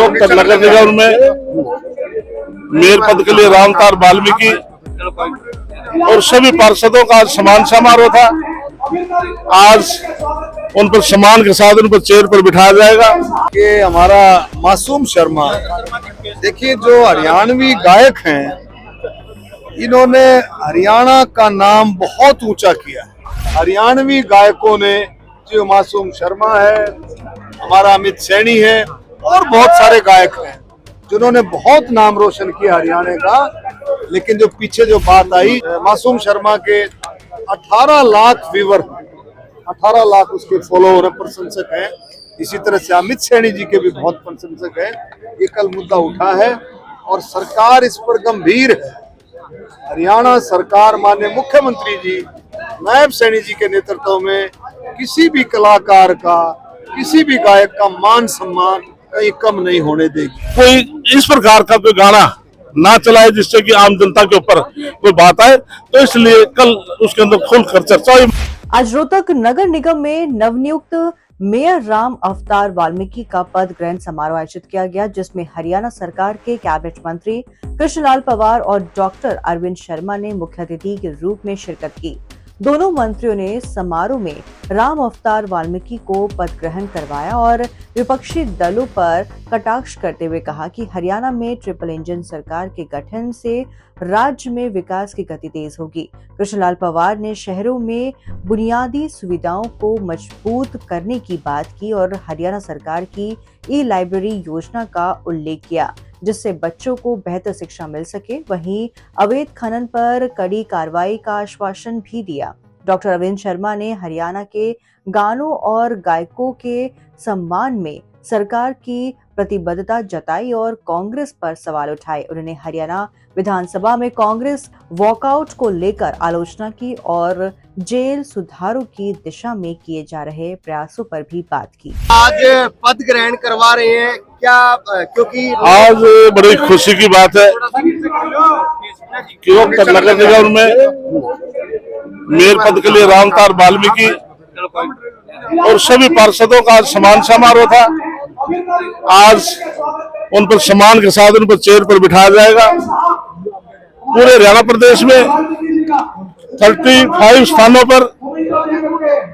कियोस्कर नगर निगम में मेयर पद के लिए रामतार वाल्मीकि और सभी पार्षदों का आज सम्मान समारोह था। आज उन पर सम्मान के साथ उन पर चेयर पर बिठाया जाएगा। ये हमारा मासूम शर्मा, देखिए जो हरियाणवी गायक हैं, इन्होंने हरियाणा का नाम बहुत ऊंचा किया है। हरियाणवी गायकों ने, जो मासूम शर्मा है, हमारा अमित सैनी है और बहुत सारे गायक हैं जिन्होंने बहुत नाम रोशन किया हरियाणा का। लेकिन जो पीछे जो बात आई, मासूम शर्मा के 18 लाख व्यूवर, 18 लाख उसके फॉलोअर प्रशंसक हैं। इसी तरह से अमित सैनी जी के भी बहुत प्रशंसक हैं। ये कल मुद्दा उठा है और सरकार इस पर गंभीर है। हरियाणा सरकार माननीय मुख्यमंत्री जी नायब सैनी जी के नेतृत्व में किसी भी कलाकार का, किसी भी गायक का मान सम्मान कहीं कम नहीं होने देगी। कोई इस प्रकार का कोई गाना ना चलाए जिससे कि आम जनता के ऊपर कोई बात आए, तो इसलिए कल उसके अंदर खुलकर चर्चा हुई। आज रोहतक नगर निगम में नवनियुक्त मेयर राम अवतार वाल्मीकि का पद ग्रहण समारोह आयोजित किया गया, जिसमें हरियाणा सरकार के कैबिनेट मंत्री कृष्णलाल पंवार और डॉक्टर अरविंद शर्मा ने मुख्य अतिथि के रूप में शिरकत की। दोनों मंत्रियों ने समारोह में राम अवतार वाल्मीकि को पद ग्रहण करवाया और विपक्षी दलों पर कटाक्ष करते हुए कहा कि हरियाणा में ट्रिपल इंजन सरकार के गठन से राज्य में विकास की गति तेज होगी। कृष्णलाल पंवार ने शहरों में बुनियादी सुविधाओं को मजबूत करने की बात की और हरियाणा सरकार की ई-लाइब्रेरी योजना का उल्लेख किया, जिससे बच्चों को बेहतर शिक्षा मिल सके। वहीं अवैध खनन पर कड़ी कार्रवाई का आश्वासन भी दिया। डॉक्टर अरविंद शर्मा ने हरियाणा के गानों और गायकों के सम्मान में सरकार की प्रतिबद्धता जताई और कांग्रेस पर सवाल उठाए। उन्होंने हरियाणा विधानसभा में कांग्रेस वॉकआउट को लेकर आलोचना की और जेल सुधारों की दिशा में किए जा रहे प्रयासों पर भी बात की। आज पद ग्रहण करवा रहे हैं क्या? क्योंकि आज बड़ी खुशी की बात है कियोस्कर नगर निगम में मेयर पद के लिए रामतार वाल्मीकि और सभी पार्षदों का आज सम्मान समारोह था। आज उन पर सम्मान के साथ उन पर चेयर पर बिठाया जाएगा। पूरे हरियाणा प्रदेश में 35 स्थानों पर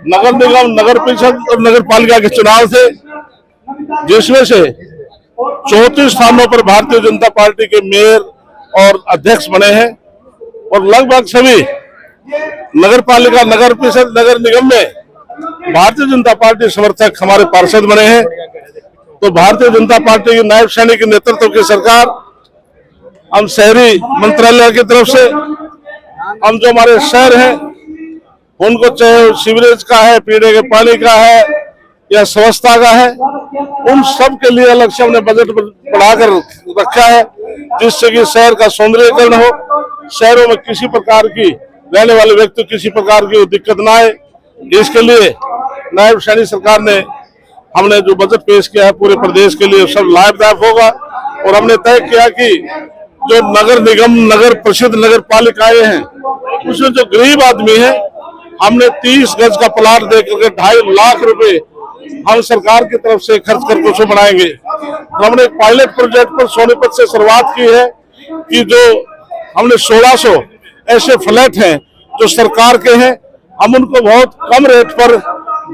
नगर निगम, नगर परिषद और नगर पालिका के चुनाव थे, जिसमें से 34 स्थानों पर भारतीय जनता पार्टी के मेयर और अध्यक्ष बने हैं और लगभग सभी नगर पालिका, नगर परिषद, नगर निगम में भारतीय जनता पार्टी समर्थक हमारे पार्षद बने हैं। तो भारतीय जनता पार्टी की नायब सैनी के नेतृत्व की सरकार, हम शहरी मंत्रालय की तरफ से हम जो हमारे शहर हैं उनको, चाहे सीवरेज का है, पीने के पानी का है या स्वच्छता का है, उन सब के लिए अलग से हमने बजट बढ़ाकर रखा है, जिससे कि शहर का सौंदर्यीकरण हो, शहरों में किसी प्रकार की रहने वाले व्यक्ति किसी प्रकार की दिक्कत ना आए। इसके लिए नायब सैनी सरकार ने हमने जो बजट पेश किया है पूरे प्रदेश के लिए सब लाभदायक होगा। और हमने तय किया कि जो नगर निगम, नगर परिषद, नगर पालिकाएं हैं, उसमें जो गरीब आदमी है, हमने 30 गज का प्लाट दे करके 2.5 लाख रुपए हम सरकार की तरफ से खर्च करके उसे बनाएंगे। हमने एक पायलट प्रोजेक्ट पर सोनीपत से शुरुआत की है कि जो हमने 1600 ऐसे फ्लैट हैं जो सरकार के हैं, हम उनको बहुत कम रेट पर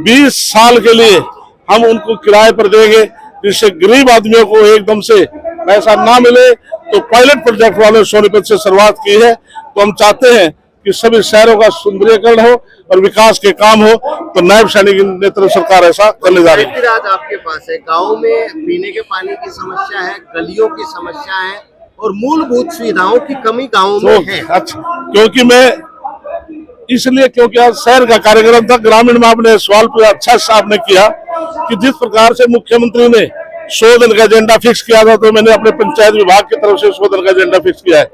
20 साल के लिए हम उनको किराए पर देंगे, जिससे गरीब आदमियों को एकदम से पैसा ना मिले। तो पायलट प्रोजेक्ट वाले सोनीपत से शुरुआत की है। तो हम चाहते हैं कि सभी शहरों का सुंदरीकरण हो और विकास के काम हो, तो नायब सैनी की नेतृत्व सरकार ऐसा करने जा रही है। आज आपके पास है, गाँव में पीने के पानी की समस्या है, गलियों की समस्या है और मूलभूत सुविधाओं की कमी गाँव में है। अच्छा, क्योंकि आज शहर का कार्यक्रम था, ग्रामीण में आपने सवाल पूरा अच्छा से आपने किया कि जिस प्रकार से मुख्यमंत्री ने 100 दिन का एजेंडा फिक्स किया था, तो मैंने अपने पंचायत विभाग की तरफ से 100 दिन का एजेंडा फिक्स किया है।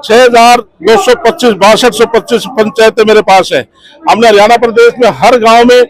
6225 पंचायतें मेरे पास है। हमने हरियाणा प्रदेश में हर गांव में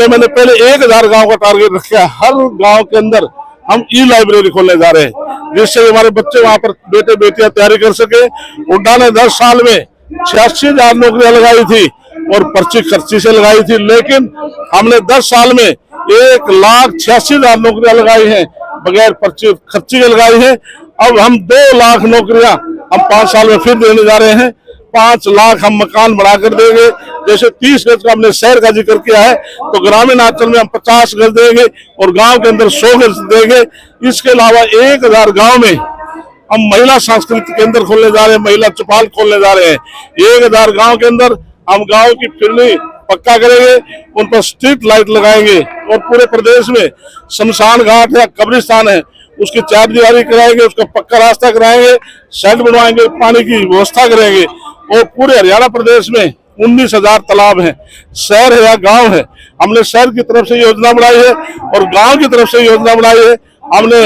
मैंने पहले 1000 गांव का टारगेट रखा है। हर गांव के अंदर हम ई-लाइब्रेरी खोलने जा रहे हैं, जिससे हमारे बच्चे वहां पर बेटे बेटियां तैयारी कर सके। हुड्डा ने 10 साल में 86,000 नौकरियां लगाई थी और पर्ची खर्ची से लगाई थी, लेकिन हमने 10 साल में 1,86,000 नौकरियां लगाई हैं, बगैर पर्ची खर्ची के लगाई है। अब हम 2 लाख नौकरियां हम 5 साल में फिर देने जा रहे हैं। 5 लाख हम मकान बढ़ाकर देंगे। जैसे 30 गज का हमने शहर का जिक्र किया है, तो ग्रामीण अंचल में हम 50 गज देंगे और गांव के अंदर 100 गज देंगे। इसके अलावा 1000 गांव में हम महिला सांस्कृतिक केंद्र खोलने जा रहे हैं, महिला चौपाल खोलने जा रहे हैं। 1000 गांव के अंदर हम गांव की फिरनी पक्का करेंगे, उन पर स्ट्रीट लाइट लगाएंगे और पूरे प्रदेश में शमशान घाट है, कब्रिस्तान है, उसकी चारदीवारी कराएंगे, उसका पक्का रास्ता कराएंगे, शेड बनवाएंगे, पानी की व्यवस्था करेंगे। और पूरे हरियाणा प्रदेश में 19,000 तालाब हैं, शहर है या गांव है। हमने शहर की तरफ से योजना बनाई है और गांव की तरफ से योजना बनाई है। हमने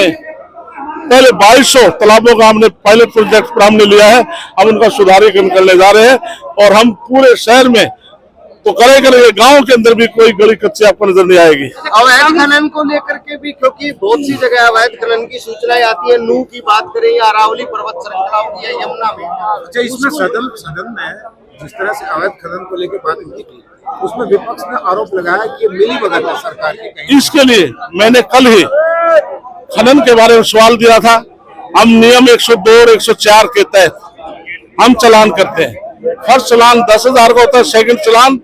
पहले 2200 तालाबों का हमने पायलट प्रोजेक्ट पर हमने लिया है, हम उनका सुधारीकरण करने जा रहे हैं और हम पूरे शहर में तो करेंगे, गांव के अंदर भी कोई गली कच्ची आपको नजर नहीं आएगी। अवैध खनन को लेकर के भी, क्योंकि बहुत सी जगह अवैध खनन की सूचनाएं आती है, नूह की बात करें या अरावली पर्वत श्रृंखला की या यमुना में। अच्छा, इसमें सदन में जिस तरह से अवैध खनन को लेकर बात हुई थी, उसमें विपक्ष ने आरोप लगाया कि मिली भगत है सरकार की। इसके लिए मैंने कल ही खनन के बारे में सवाल दिया था। हम नियम 102 और 104 के तहत हम चालान करते हैं। फर्स्ट चालान 10,000 का होता है, सेकंड चालान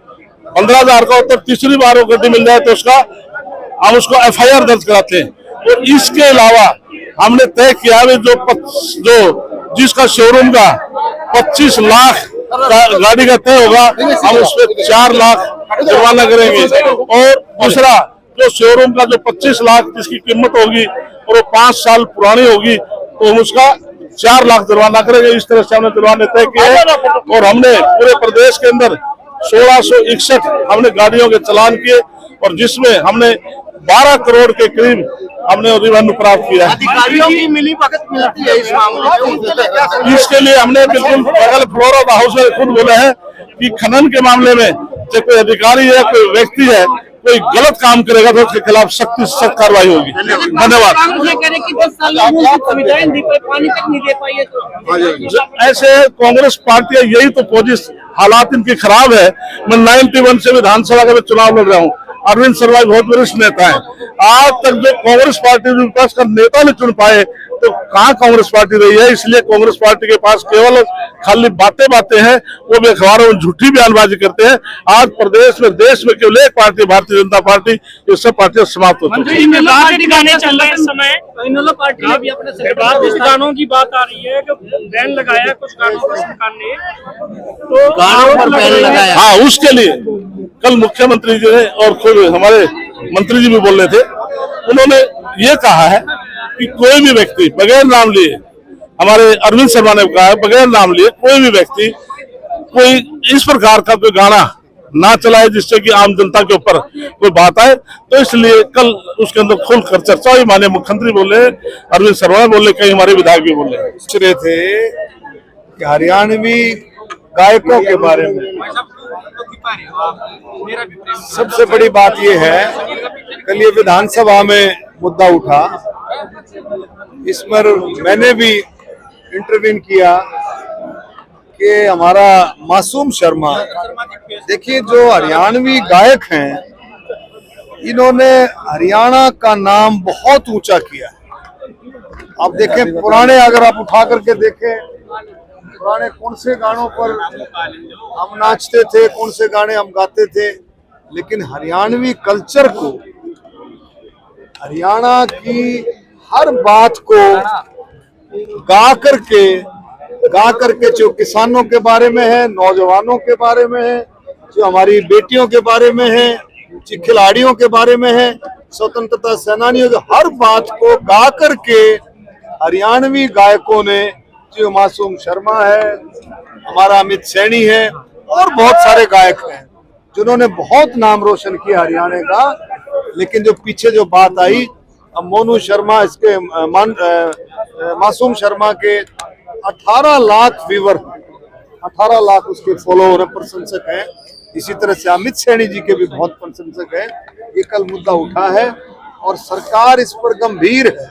15,000 का होता है। तीसरी बार वो गड्डी मिल जाए तो उसका हम उसको FIR दर्ज कराते हैं। और इसके अलावा हमने तय किया है जो जिसका शोरूम का 25 लाख गाड़ी का तय होगा, हम उस पर 4 लाख जुर्माना करेंगे। और दूसरा जो शोरूम का जो 25 लाख जिसकी कीमत होगी और वो 5 साल पुरानी होगी, तो हम उसका 4 लाख जुर्माना करेंगे। इस तरह से हमने जुर्माने तय किए और हमने पूरे प्रदेश के अंदर 1661 हमने गाड़ियों के चालान किए और जिसमें हमने 12 करोड़ के करीब हमने रिवेन्यू प्राप्त किया है। अधिकारियों की मिली भगत मिलती है इस मामले में, उनके लिए क्या संदेश? इसके लिए हमने बिल्कुल बगल फ्लोर ऑफ हाउस में खुद बोले हैं कि खनन के मामले में चाहे कोई अधिकारी है, कोई व्यक्ति है, कोई गलत काम करेगा तो उसके खिलाफ सख्त कार्रवाई होगी। धन्यवाद। ऐसे कांग्रेस पार्टी यही तो पोजिशन हालात इनकी खराब है। मैं 91 से विधानसभा का चुनाव लड़ रहा हूँ। अरविंद शर्मा बहुत वरिष्ठ नेता है। आज तक जो कांग्रेस पार्टी विपक्ष का नेता नहीं चुन पाए तो कहाँ कांग्रेस पार्टी रही है। इसलिए कांग्रेस पार्टी के पास केवल खाली बातें हैं, वो भी अखबारों में झूठी बयानबाजी करते हैं। आज प्रदेश में देश में केवल एक पार्टी भारतीय जनता पार्टी, ये सब पार्टियां समाप्त हो चुकी हैं। गानों की बात आ रही है कि बैन लगाया कुछ गानों पर सरकार ने, तो गानों पर बैन लगाया। हाँ, उसके लिए कल मुख्यमंत्री जी ने और खुद हमारे मंत्री जी भी बोल रहे थे, उन्होंने ये कहा है कि कोई भी व्यक्ति बगैर नाम लिए, हमारे अरविंद शर्मा ने कहा है बगैर नाम लिए कोई भी व्यक्ति कोई इस प्रकार का कोई गाना ना चलाए जिससे कि आम जनता के ऊपर कोई बात आए। तो इसलिए कल उसके अंदर खुलकर चर्चा हुई। माननीय मुख्यमंत्री बोले, अरविंद शर्मा बोले, कई हमारे विधायक भी बोले। पूछ रहे थे कि हरियाणवी गायकों के बारे में। सबसे बड़ी बात यह है, कल ये विधानसभा में मुद्दा उठा, इस पर मैंने भी इंटरवीन किया कि हमारा मासूम शर्मा, देखिए जो हरियाणवी गायक हैं, इन्होंने हरियाणा का नाम बहुत ऊंचा किया। आप देखें पुराने, अगर आप उठा करके देखें पुराने कौन से गानों पर हम नाचते थे, कौन से गाने हम गाते थे, लेकिन हरियाणवी कल्चर को, हरियाणा की हर बात को गा करके जो किसानों के बारे में है, नौजवानों के बारे में है, जो हमारी बेटियों के बारे में है, जो खिलाड़ियों के बारे में है, स्वतंत्रता सेनानियों की हर बात को गा करके हरियाणवी गायकों ने, जो मासूम शर्मा है, हमारा अमित सैनी है और बहुत सारे गायक हैं जिन्होंने बहुत नाम रोशन किया हरियाणा का। लेकिन जो पीछे जो बात आई, अब मोनू शर्मा, इसके मासूम शर्मा के 18 लाख व्यूवर, 18 लाख उसके फॉलोअर प्रशंसक हैं। इसी तरह से अमित सैनी जी के भी बहुत प्रशंसक हैं। ये कल मुद्दा उठा है और सरकार इस पर गंभीर है।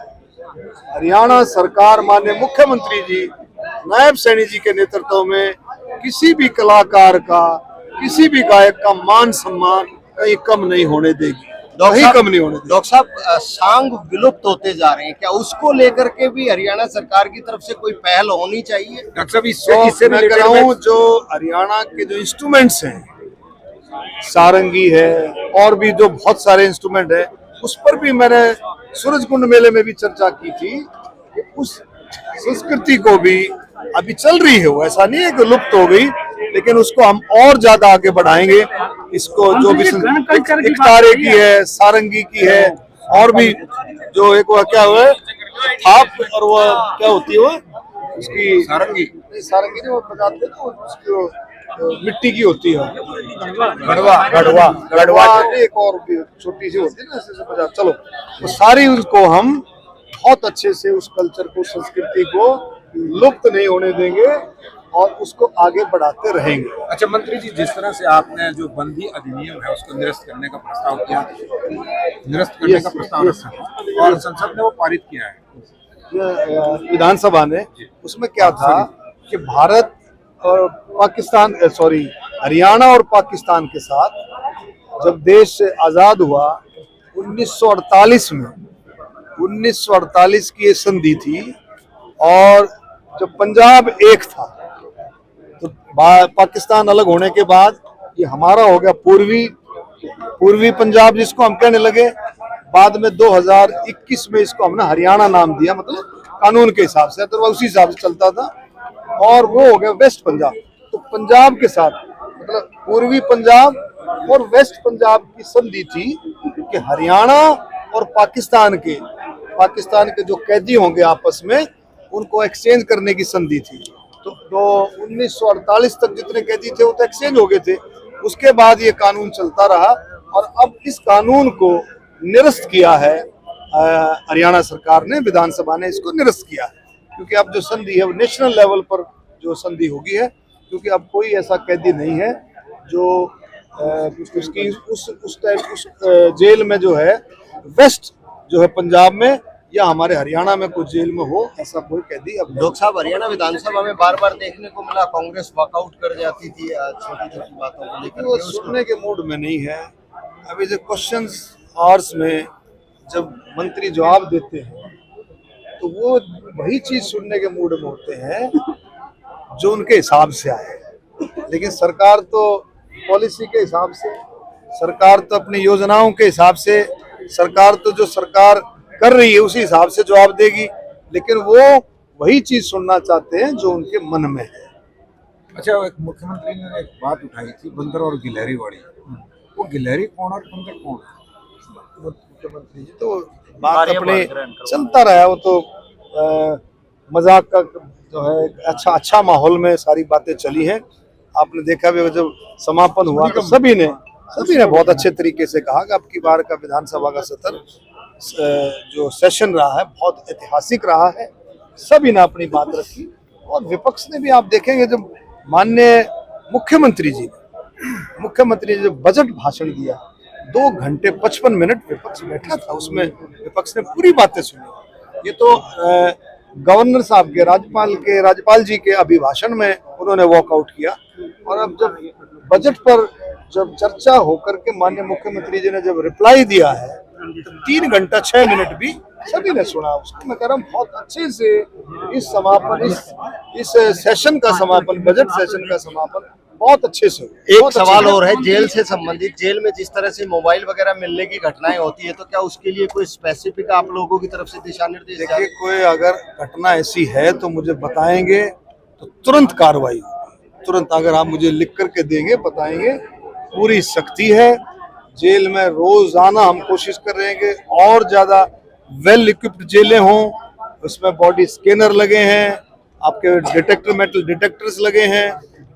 हरियाणा सरकार, माननीय मुख्यमंत्री जी नायब सैनी जी के नेतृत्व में किसी भी कलाकार का, किसी भी गायक का मान सम्मान कहीं कम नहीं होने देगी। वही कम नहीं होने देंगे। डॉक्टर साहब, सांग विलुप्त होते जा रहे हैं, क्या उसको लेकर के भी हरियाणा सरकार की तरफ से कोई पहल होनी चाहिए? डॉक्टर साहब तो इससे मैं कह रहा हूँ जो हरियाणा के जो इंस्ट्रूमेंट्स हैं, सारंगी है और भी जो बहुत सारे इंस्ट्रूमेंट है, उस पर भी मैंने सूरजकुंड मेले में भी चर्चा की थी कि उस संस्कृति को भी अभी चल रही है, वो ऐसा नहीं है कि लुप्त हो गई, लेकिन उसको हम और ज्यादा आगे बढ़ाएंगे। इसको जो भी एकतारे की है, सारंगी की है, और भी जो एक वो क्या हुआ है थाप, और वो क्या होती है वो उसकी सारंगी नहीं, वो बजाते हैं ना, उसकी वो मिट्टी की होती है, गढ़वा एक और भी छोटी सी होती है ना, ऐसे बजा। चलो वो सारी उसको हम बहुत अच्छे से उस कल्चर को, संस्कृति को लुप्त नहीं होने देंगे और उसको आगे बढ़ाते रहेंगे। अच्छा मंत्री जी, जिस तरह से आपने जो बंदी अधिनियम है उसको निरस्त करने का प्रस्ताव किया, रखा और संसद ने वो पारित किया है, विधानसभा ने, उसमें क्या था कि भारत और पाकिस्तान, हरियाणा और पाकिस्तान के साथ जब देश आजाद हुआ 1948 में, 1948 की ये संधि थी, और जब पंजाब एक था तो पाकिस्तान अलग होने के बाद ये हमारा हो गया पूर्वी पंजाब, जिसको हम कहने लगे। बाद में 2021 में इसको हमने हरियाणा नाम दिया, मतलब कानून के हिसाब से, तो उसी हिसाब से चलता था, और वो हो गया वेस्ट पंजाब। तो पंजाब के साथ मतलब पूर्वी पंजाब और वेस्ट पंजाब की संधि थी कि हरियाणा और पाकिस्तान के जो कैदी होंगे आपस में, उनको एक्सचेंज करने की संधि थी। तो 1948 तक जितने कैदी थे वो तो एक्सचेंज हो गए थे। उसके बाद ये कानून चलता रहा, और अब इस कानून को निरस्त किया है हरियाणा सरकार ने, विधानसभा ने इसको निरस्त किया है, क्योंकि अब जो संधि है वो नेशनल लेवल पर जो संधि होगी है, क्योंकि अब कोई ऐसा कैदी नहीं है जो उसकी उस जेल में जो है वेस्ट जो है पंजाब में या हमारे हरियाणा में कोई जेल में हो, ऐसा कोई कैदी अब। डॉक्टर साहब, हरियाणा विधानसभा में बार बार देखने को मिला कांग्रेस वॉकआउट कर जाती थी छोटी छोटी बातों को लेकर। वो सुनने के मूड में नहीं है। अभी जो क्वेश्चंस आवर्स में जब मंत्री जवाब देते हैं तो वो वही चीज सुनने के मूड में होते हैं जो उनके हिसाब से आए, लेकिन सरकार तो पॉलिसी के हिसाब से, सरकार तो अपनी योजनाओं के हिसाब से, सरकार तो जो सरकार कर रही है उसी हिसाब से जवाब देगी, लेकिन वो वही चीज सुनना चाहते हैं जो उनके मन में है। अच्छा, एक मुख्यमंत्री ने एक बात उठाई थी बंदर और गिलहरी वाली, वो गिलहरी कौन और बंदर कौन? मुख्यमंत्री जी तो बात अपने चलता रहा, वो तो मजाक का जो है अच्छा माहौल में सारी बातें चली हैं। आपने देखा भी जब समापन हुआ तो सभी ने बहुत अच्छे तरीके से कहा कि अब की बार का विधानसभा का सत्र जो सेशन रहा है बहुत ऐतिहासिक रहा है। सभी ने अपनी बात रखी, और विपक्ष ने भी, आप देखेंगे जब माननीय मुख्यमंत्री जी ने जब बजट भाषण दिया 2 घंटे 55 मिनट विपक्ष बैठा था, उसमें विपक्ष ने पूरी बातें सुनी। ये तो गवर्नर साहब के राज्यपाल जी के अभिभाषण में उन्होंने वॉकआउट किया, और अब जब बजट पर जब चर्चा होकर के माननीय मुख्यमंत्री जी ने जब रिप्लाई दिया है तो 3 घंटा 6 मिनट भी सभी ने सुना उसको। मैं कह रहा हूँ बहुत अच्छे से इस सेशन का समापन, बजट सेशन का समापन बहुत अच्छे से। एक सवाल और है जेल से संबंधित, जेल में जिस तरह से मोबाइल वगैरह मिलने की घटनाएं होती है, तो क्या उसके लिए कोई स्पेसिफिक आप लोगों की तरफ से दिशा निर्देश? देखिए, कोई अगर घटना ऐसी है तो मुझे बताएंगे तो तुरंत कार्रवाई होगी, तुरंत। अगर आप मुझे लिख करके देंगे, बताएंगे, पूरी सख्ती है। जेल में रोजाना हम कोशिश कर रहे हैं कि और ज्यादा वेल इक्विप्ड जेलें हों, उसमें बॉडी स्कैनर लगे हैं, आपके मेटल डिटेक्टर्स लगे हैं,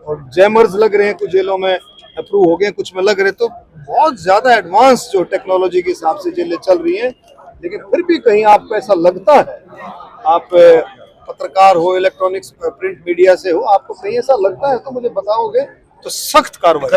और जैमर्स लग रहे हैं, कुछ जेलों में अप्रूव हो गए, कुछ में लग रहे। तो बहुत ज्यादा एडवांस जो टेक्नोलॉजी के हिसाब से जेलें चल रही हैं। लेकिन फिर भी कहीं आपको ऐसा लगता है, आप पत्रकार हो, इलेक्ट्रॉनिक्स प्रिंट मीडिया से हो, आपको कहीं ऐसा लगता है तो मुझे बताओगे, तो सख्त कार्रवाई।